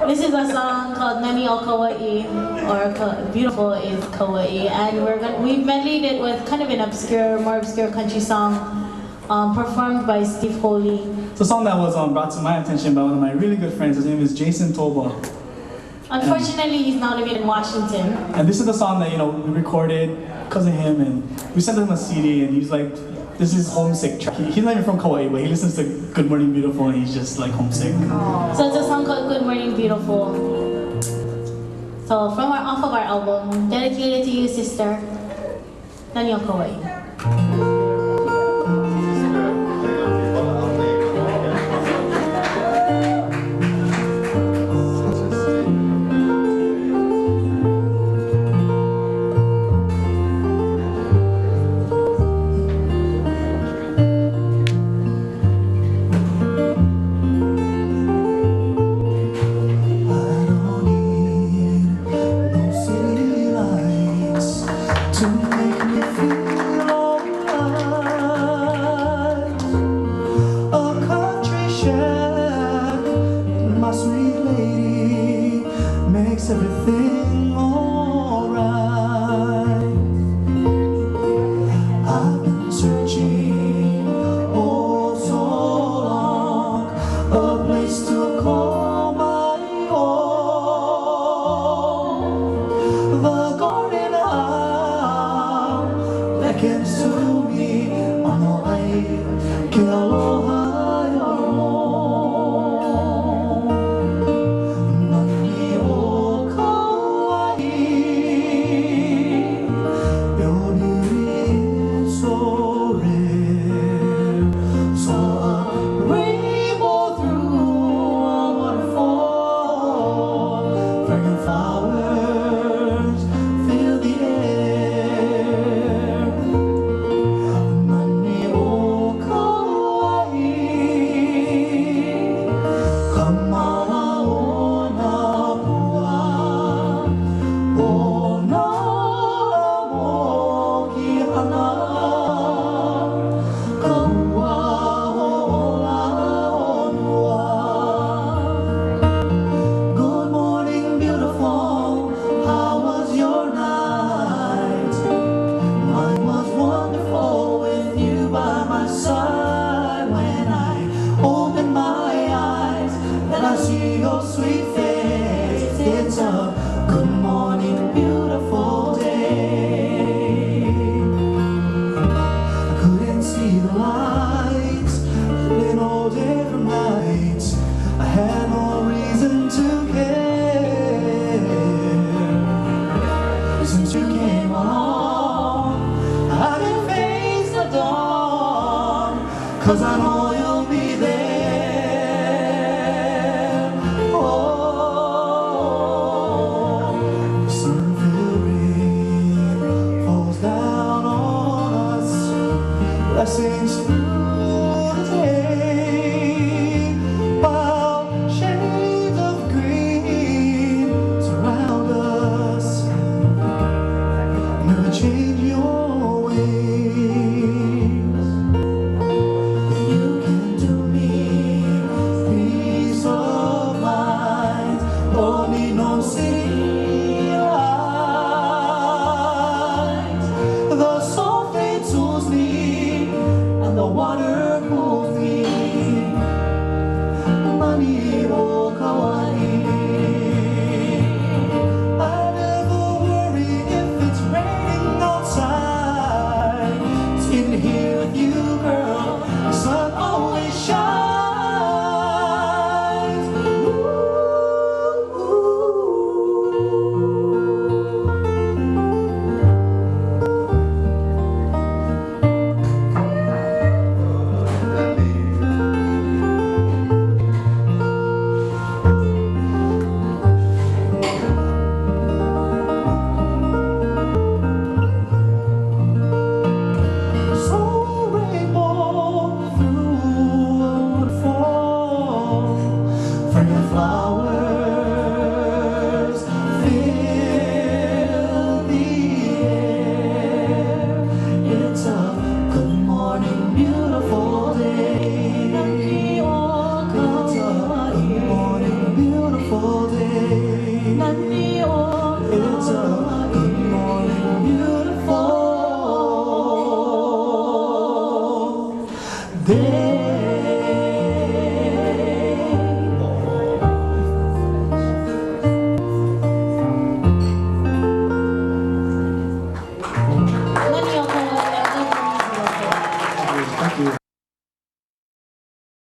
This is a song called Nani o Kaua'i, or Beautiful is Kaua'i, and we've medleyed it with kind of an more obscure country song performed by Steve Holy. It's a song that was brought to my attention by one of my really good friends. His name is Jason Toba. Unfortunately, he's now living in Washington. And this is the song that we recorded because of him, and we sent him a CD, and he's like, this is homesick. He's not even from Kaua'i, but he listens to Good Morning Beautiful, and he's just like homesick. So it's a song called Good Morning Beautiful. So off of our album, dedicated to you, sister, Nani o Kaua'i. Everything alright. I've been searching oh so long, a place to call my own. The garden beckons to me on the way. Que aloha your sweet face. It's a good morning, beautiful day. I couldn't see the lights, lit all day from nights. I had no reason to care. Since you came along, I can face the dawn, 'cause I know you'll be there. Blessings through the day, while shades of green surround us. Never change your ways. You can do me peace of mind. Don't need no city lights. The soul fade soothes me, the water cools me. Nani o Kaua'i. I never worry if it's raining outside. Sitting here with you, girl, the sun always shines. Fly.